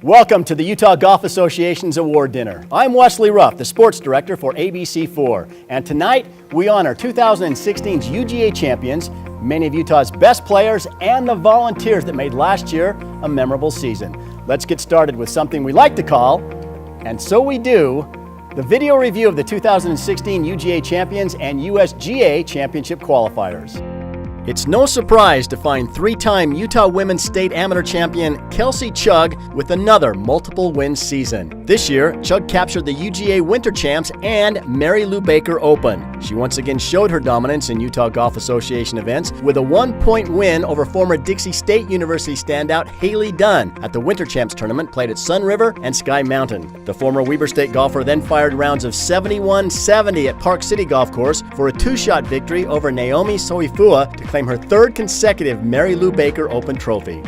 Welcome to the Utah Golf Association's award dinner. I'm Wesley Ruff, the sports director for ABC4, and tonight we honor 2016's UGA champions, many of Utah's best players, and the volunteers that made last year a memorable season. Let's get started with something we like to call, and so we do, the video review of the 2016 UGA champions and USGA championship qualifiers. It's no surprise to find three-time Utah Women's State Amateur Champion Kelsey Chugg with another multiple-win season. This year, Chugg captured the UGA Winter Champs and Mary Lou Baker Open. She once again showed her dominance in Utah Golf Association events with a one-point win over former Dixie State University standout Haley Dunn at the Winter Champs tournament played at Sun River and Sky Mountain. The former Weber State golfer then fired rounds of 71-70 at Park City Golf Course for a two-shot victory over Naomi Soifua to claim her third consecutive Mary Lou Baker Open trophy.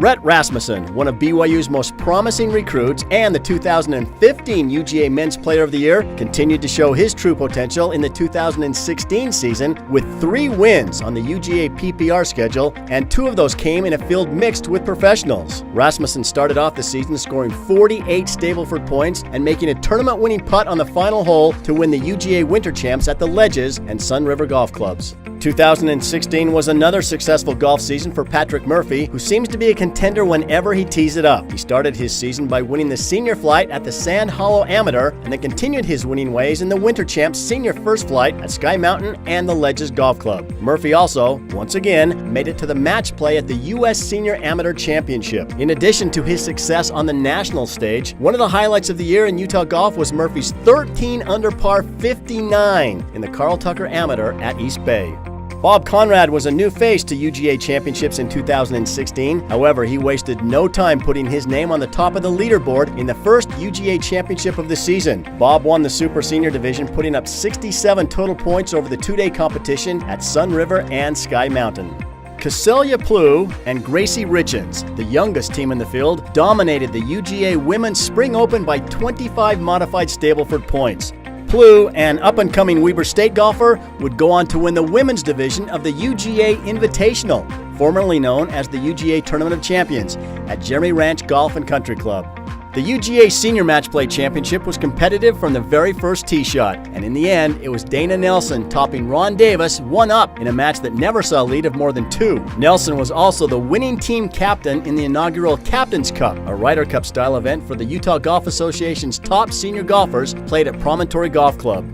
Rhett Rasmussen, one of BYU's most promising recruits and the 2015 UGA Men's Player of the Year, continued to show his true potential in the 2016 season with 3 wins on the UGA PPR schedule, and 2 of those came in a field mixed with professionals. Rasmussen started off the season scoring 48 Stableford points and making a tournament-winning putt on the final hole to win the UGA Winter Champs at the Ledges and Sun River Golf Clubs. 2016 was another successful golf season for Patrick Murphy, who seems to be a contender whenever he tees it up. He started his season by winning the senior flight at the Sand Hollow Amateur and then continued his winning ways in the Winter Champs senior first flight at Sky Mountain and the Ledges Golf Club. Murphy also, once again, made it to the match play at the U.S. Senior Amateur Championship. In addition to his success on the national stage, one of the highlights of the year in Utah golf was Murphy's 13 under par 59 in the Carl Tucker Amateur at East Bay. Bob Conrad was a new face to UGA championships in 2016. However, he wasted no time putting his name on the top of the leaderboard in the first UGA championship of the season. Bob won the Super Senior Division, putting up 67 total points over the 2-day competition at Sun River and Sky Mountain. Cassilia Plew and Gracie Richens, the youngest team in the field, dominated the UGA Women's Spring Open by 25 modified Stableford points. Plew, an up-and-coming Weber State golfer, would go on to win the women's division of the UGA Invitational, formerly known as the UGA Tournament of Champions, at Jeremy Ranch Golf and Country Club. The UGA Senior Match Play Championship was competitive from the very first tee shot, and in the end, it was Dana Nelson topping Ron Davis 1-up in a match that never saw a lead of more than 2. Nelson was also the winning team captain in the inaugural Captain's Cup, a Ryder Cup style event for the Utah Golf Association's top senior golfers played at Promontory Golf Club.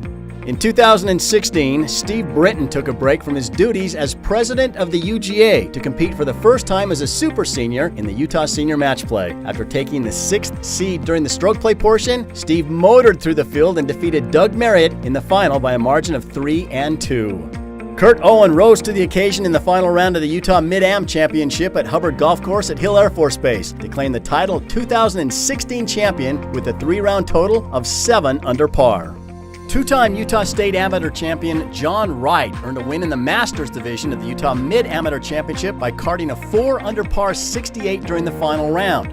In 2016, Steve Britton took a break from his duties as president of the UGA to compete for the first time as a super senior in the Utah Senior Match Play. After taking the 6th seed during the stroke play portion, Steve motored through the field and defeated Doug Marriott in the final by a margin of 3-2. Kurt Owen rose to the occasion in the final round of the Utah Mid-Am Championship at Hubbard Golf Course at Hill Air Force Base to claim the title 2016 champion with a 3-round total of 7 under par. Two-time Utah State Amateur champion John Wright earned a win in the Masters division of the Utah Mid-Amateur Championship by carding a 4 under par 68 during the final round.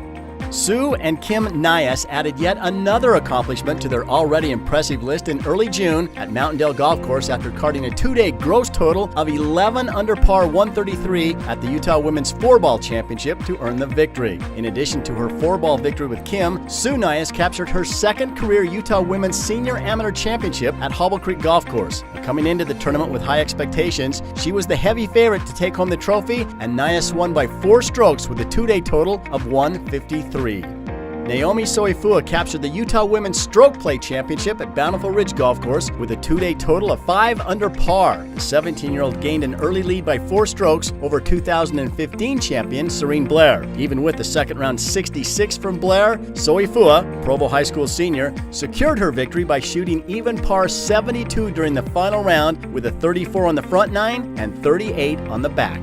Sue and Kim Nias added yet another accomplishment to their already impressive list in early June at Mountaindale Golf Course after carding a 2-day gross total of 11 under par 133 at the Utah Women's 4-Ball Championship to earn the victory. In addition to her 4-ball victory with Kim, Sue Nias captured her second career Utah Women's Senior Amateur Championship at Hobble Creek Golf Course. Coming into the tournament with high expectations, she was the heavy favorite to take home the trophy, and Nias won by 4 strokes with a 2-day total of 153. Naomi Soifua captured the Utah Women's Stroke Play Championship at Bountiful Ridge Golf Course with a 2-day total of 5 under par. The 17-year-old gained an early lead by 4 strokes over 2015 champion Serene Blair. Even with the second-round 66 from Blair, Soifua, Provo High School senior, secured her victory by shooting even par 72 during the final round with a 34 on the front 9 and 38 on the back.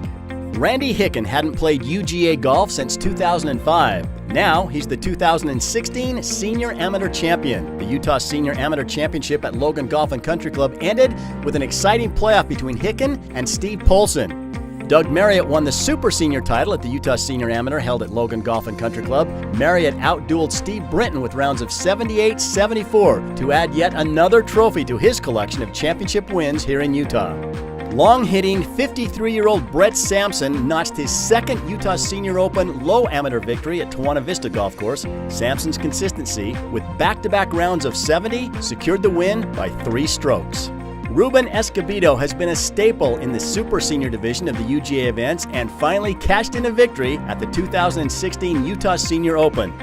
Randy Hicken hadn't played UGA golf since 2005. Now, he's the 2016 Senior Amateur Champion. The Utah Senior Amateur Championship at Logan Golf and Country Club ended with an exciting playoff between Hicken and Steve Polson. Doug Marriott won the Super Senior title at the Utah Senior Amateur held at Logan Golf and Country Club. Marriott outdueled Steve Britton with rounds of 78-74 to add yet another trophy to his collection of championship wins here in Utah. Long-hitting 53-year-old Brett Sampson notched his second Utah Senior Open low amateur victory at Tawana Vista Golf Course. Sampson's consistency, with back-to-back rounds of 70, secured the win by 3 strokes. Ruben Escobedo has been a staple in the Super Senior division of the UGA events and finally cashed in a victory at the 2016 Utah Senior Open.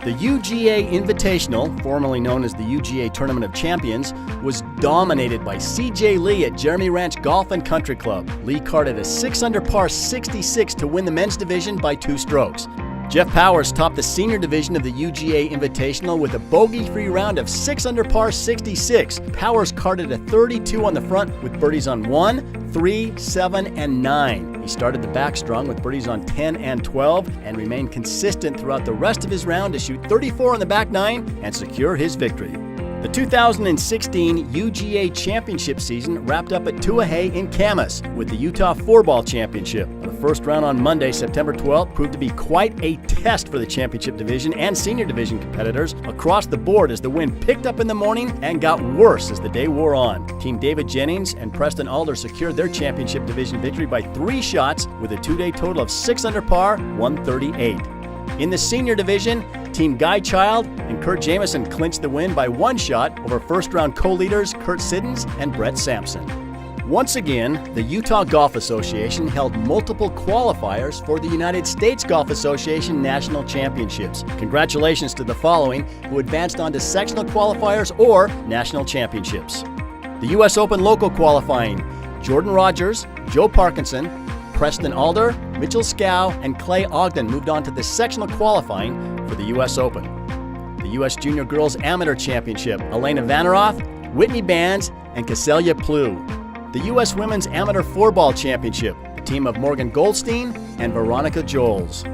The UGA Invitational, formerly known as the UGA Tournament of Champions, was dominated by CJ Lee at Jeremy Ranch Golf and Country Club. Lee carded a 6-under par 66 to win the men's division by 2 strokes. Jeff Powers topped the senior division of the UGA Invitational with a bogey-free round of 6-under par 66. Powers carded a 32 on the front with birdies on 1, 3, 7, and 9. He started the backstrong with birdies on 10 and 12 and remained consistent throughout the rest of his round to shoot 34 on the back 9 and secure his victory. The 2016 UGA Championship season wrapped up at Tuahey in Camas with the Utah 4-Ball Championship. The first round on Monday, September 12th, proved to be quite a test for the championship division and senior division competitors across the board as the wind picked up in the morning and got worse as the day wore on. Team David Jennings and Preston Alder secured their championship division victory by 3 shots with a 2-day total of 6 under par, 138. In the senior division, Team Guy Child and Kurt Jamieson clinched the win by 1 shot over first-round co-leaders Kurt Siddons and Brett Sampson. Once again, the Utah Golf Association held multiple qualifiers for the United States Golf Association National Championships. Congratulations to the following who advanced on to sectional qualifiers or national championships. The U.S. Open local qualifying: Jordan Rogers, Joe Parkinson, Preston Alder, Mitchell Scow, and Clay Ogden moved on to the sectional qualifying for the U.S. Open. The U.S. Junior Girls Amateur Championship: Elena Vanaroth, Whitney Bands, and Caselia Plew. The U.S. Women's Amateur 4-Ball Championship: the team of Morgan Goldstein and Veronica Joels.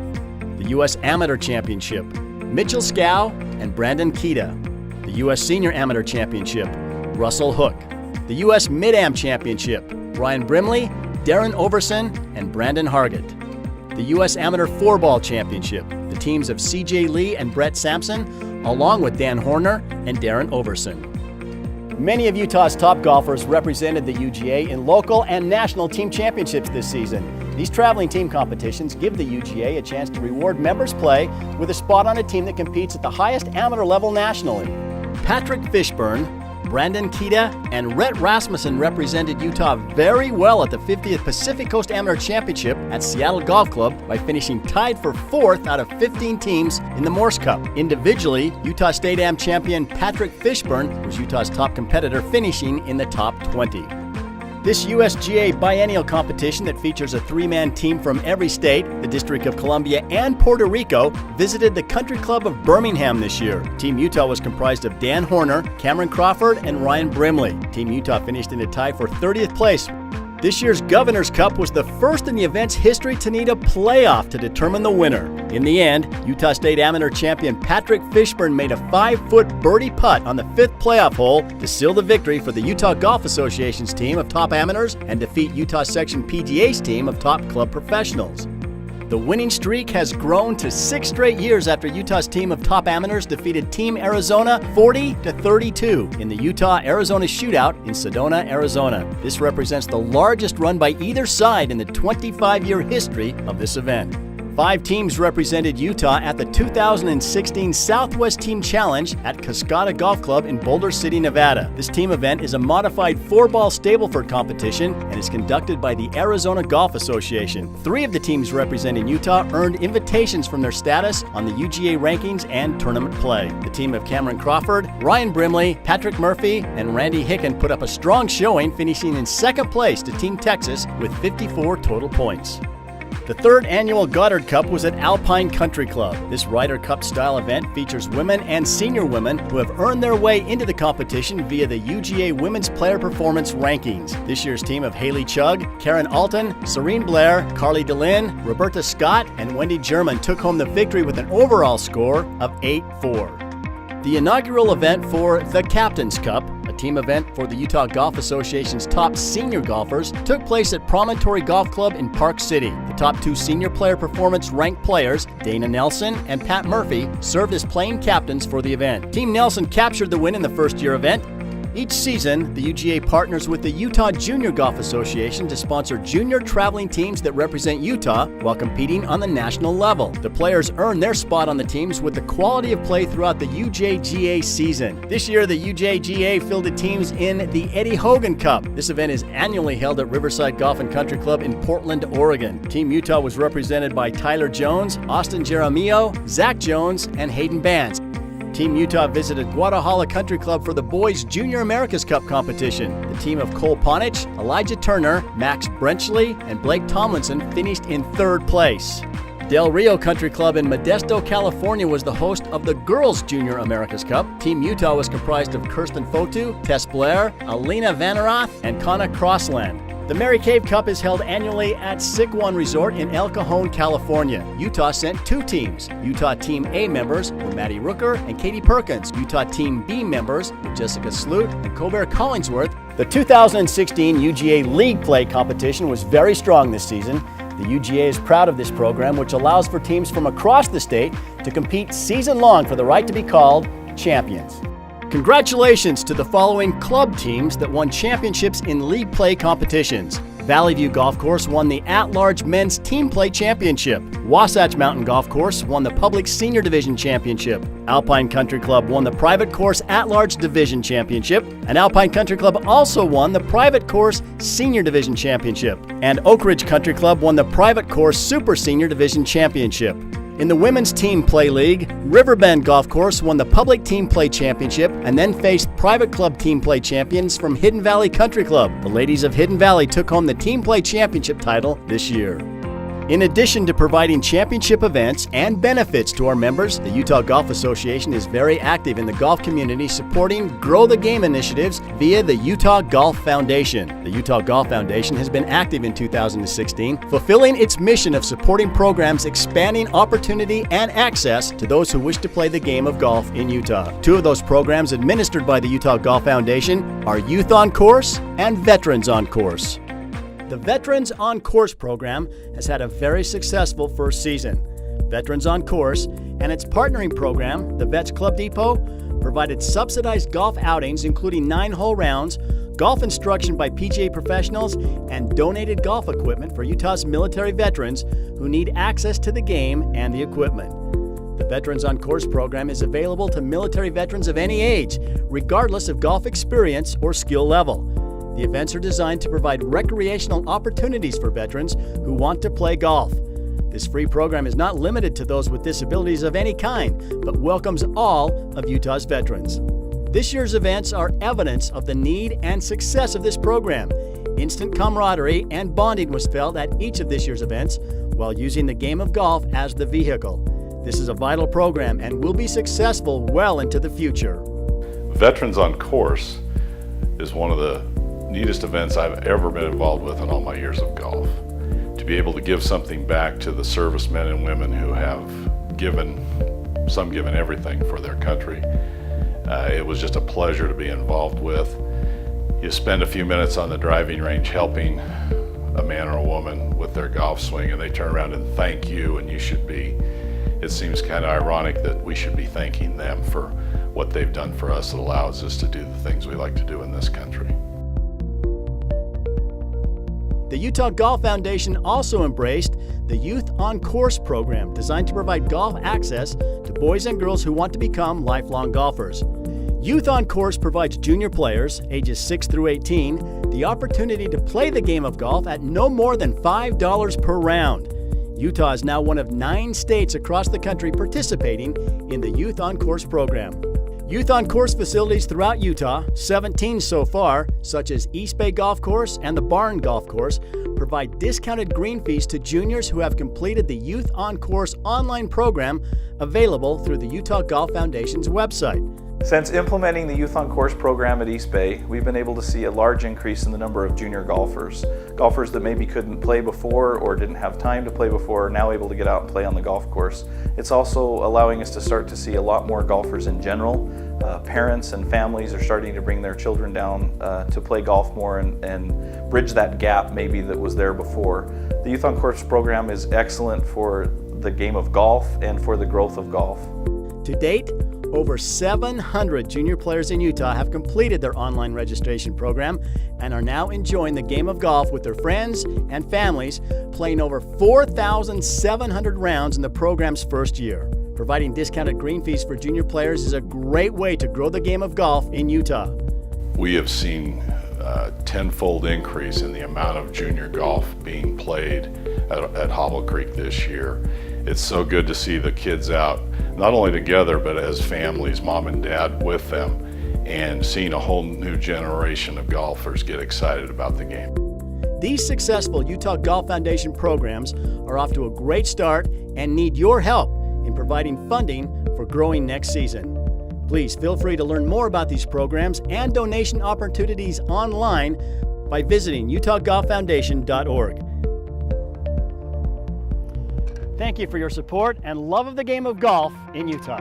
The U.S. Amateur Championship: Mitchell Scow and Brandon Kita. The U.S. Senior Amateur Championship: Russell Hook. The U.S. Mid-Am Championship: Brian Brimley, Darren Overson, and Brandon Hargett. The U.S. Amateur 4-Ball Championship: the teams of CJ Lee and Brett Sampson, along with Dan Horner and Darren Overson. Many of Utah's top golfers represented the UGA in local and national team championships this season. These traveling team competitions give the UGA a chance to reward members' play with a spot on a team that competes at the highest amateur level nationally. Patrick Fishburne, Brandon Kita, and Rhett Rasmussen represented Utah very well at the 50th Pacific Coast Amateur Championship at Seattle Golf Club by finishing tied for 4th out of 15 teams in the Morse Cup. Individually, Utah State Am champion Patrick Fishburne was Utah's top competitor, finishing in the top 20. This USGA biennial competition that features a 3-man team from every state, the District of Columbia, and Puerto Rico, visited the Country Club of Birmingham this year. Team Utah was comprised of Dan Horner, Cameron Crawford, and Ryan Brimley. Team Utah finished in a tie for 30th place. This year's Governor's Cup was the first in the event's history to need a playoff to determine the winner. In the end, Utah State Amateur champion Patrick Fishburne made a 5-foot birdie putt on the 5th playoff hole to seal the victory for the Utah Golf Association's team of top amateurs and defeat Utah Section PGA's team of top club professionals. The winning streak has grown to 6 straight years after Utah's team of top amateurs defeated Team Arizona 40-32 in the Utah-Arizona Shootout in Sedona, Arizona. This represents the largest run by either side in the 25-year history of this event. 5 teams represented Utah at the 2016 Southwest Team Challenge at Cascada Golf Club in Boulder City, Nevada. This team event is a modified 4-ball Stableford competition and is conducted by the Arizona Golf Association. 3 of the teams representing Utah earned invitations from their status on the UGA rankings and tournament play. The team of Cameron Crawford, Ryan Brimley, Patrick Murphy, and Randy Hicken put up a strong showing, finishing in 2nd place to Team Texas with 54 total points. The 3rd annual Goddard Cup was at Alpine Country Club. This Ryder Cup style event features women and senior women who have earned their way into the competition via the UGA Women's Player Performance Rankings. This year's team of Haley Chugg, Karen Alton, Serene Blair, Carly DeLynn, Roberta Scott, and Wendy German took home the victory with an overall score of 8-4. The inaugural event for the Captain's Cup, a team event for the Utah Golf Association's top senior golfers, took place at Promontory Golf Club in Park City. The top 2 senior player performance ranked players, Dana Nelson and Pat Murphy, served as playing captains for the event. Team Nelson captured the win in the first-year event. Each season, the UGA partners with the Utah Junior Golf Association to sponsor junior traveling teams that represent Utah while competing on the national level. The players earn their spot on the teams with the quality of play throughout the UGA season. This year, the UGA fielded teams in the Eddie Hogan Cup. This event is annually held at Riverside Golf and Country Club in Portland, Oregon. Team Utah was represented by Tyler Jones, Austin Jaramillo, Zach Jones, and Hayden Bance. Team Utah visited Guadalajara Country Club for the Boys Junior America's Cup competition. The team of Cole Ponich, Elijah Turner, Max Brenchley, and Blake Tomlinson finished in third place. Del Rio Country Club in Modesto, California was the host of the Girls Junior America's Cup. Team Utah was comprised of Kirsten Fotu, Tess Blair, Alina Vanerath, and Kana Crossland. The Mary Cave Cup is held annually at Sick Resort in El Cajon, California. Utah sent two teams. Utah Team A members were Maddie Rooker and Katie Perkins. Utah Team B members were Jessica Sloot and Colbert Collingsworth. The 2016 UGA League Play competition was very strong this season. The UGA is proud of this program, which allows for teams from across the state to compete season-long for the right to be called champions. Congratulations to the following club teams that won championships in league play competitions. Valley View Golf Course won the at-large men's team play championship. Wasatch Mountain Golf Course won the public senior division championship. Alpine Country Club won the private course at-large division championship. And Alpine Country Club also won the private course senior division championship. And Oak Ridge Country Club won the private course super senior division championship. In the Women's Team Play League, Riverbend Golf Course won the Public Team Play Championship and then faced Private Club Team Play champions from Hidden Valley Country Club. The ladies of Hidden Valley took home the Team Play Championship title this year. In addition to providing championship events and benefits to our members, the Utah Golf Association is very active in the golf community supporting Grow the Game initiatives via the Utah Golf Foundation. The Utah Golf Foundation has been active in 2016, fulfilling its mission of supporting programs expanding opportunity and access to those who wish to play the game of golf in Utah. Two of those programs administered by the Utah Golf Foundation are Youth on Course and Veterans on Course. The Veterans on Course program has had a very successful first season. Veterans on Course and its partnering program, the Vets Club Depot, provided subsidized golf outings including 9-hole rounds, golf instruction by PGA professionals, and donated golf equipment for Utah's military veterans who need access to the game and the equipment. The Veterans on Course program is available to military veterans of any age, regardless of golf experience or skill level. The events are designed to provide recreational opportunities for veterans who want to play golf. This free program is not limited to those with disabilities of any kind, but welcomes all of Utah's veterans. This year's events are evidence of the need and success of this program. Instant camaraderie and bonding was felt at each of this year's events while using the game of golf as the vehicle. This is a vital program and will be successful well into the future. Veterans on Course is one of the neatest events I've ever been involved with in all my years of golf. To be able to give something back to the servicemen and women who have given everything for their country. It was just a pleasure to be involved with. You spend a few minutes on the driving range helping a man or a woman with their golf swing and they turn around and thank you, and you should be. It seems kind of ironic that we should be thanking them for what they've done for us that allows us to do the things we like to do in this country. The Utah Golf Foundation also embraced the Youth on Course program, designed to provide golf access to boys and girls who want to become lifelong golfers. Youth on Course provides junior players, ages 6 through 18, the opportunity to play the game of golf at no more than $5 per round. Utah is now one of 9 states across the country participating in the Youth on Course program. Youth on Course facilities throughout Utah, 17 so far, such as East Bay Golf Course and the Barn Golf Course, provide discounted green fees to juniors who have completed the Youth on Course online program available through the Utah Golf Foundation's website. Since implementing the Youth on Course program at East Bay, we've been able to see a large increase in the number of junior golfers. Golfers that maybe couldn't play before or didn't have time to play before are now able to get out and play on the golf course. It's also allowing us to start to see a lot more golfers in general. Parents and families are starting to bring their children down to play golf more and bridge that gap maybe that was there before. The Youth on Course program is excellent for the game of golf and for the growth of golf. To date, Over 700 junior players in Utah have completed their online registration program and are now enjoying the game of golf with their friends and families, playing over 4,700 rounds in the program's first year. Providing discounted green fees for junior players is a great way to grow the game of golf in Utah. We have seen a tenfold increase in the amount of junior golf being played at Hobble Creek this year. It's so good to see the kids out, not only together, but as families, mom and dad with them, and seeing a whole new generation of golfers get excited about the game. These successful Utah Golf Foundation programs are off to a great start and need your help in providing funding for growing next season. Please feel free to learn more about these programs and donation opportunities online by visiting utahgolffoundation.org. Thank you for your support and love of the game of golf in Utah.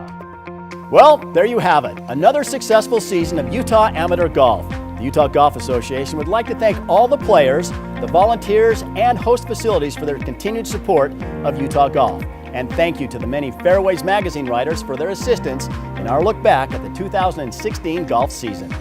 Well, there you have it, another successful season of Utah amateur golf. The Utah Golf Association would like to thank all the players, the volunteers, and host facilities for their continued support of Utah golf. And thank you to the many Fairways magazine writers for their assistance in our look back at the 2016 golf season.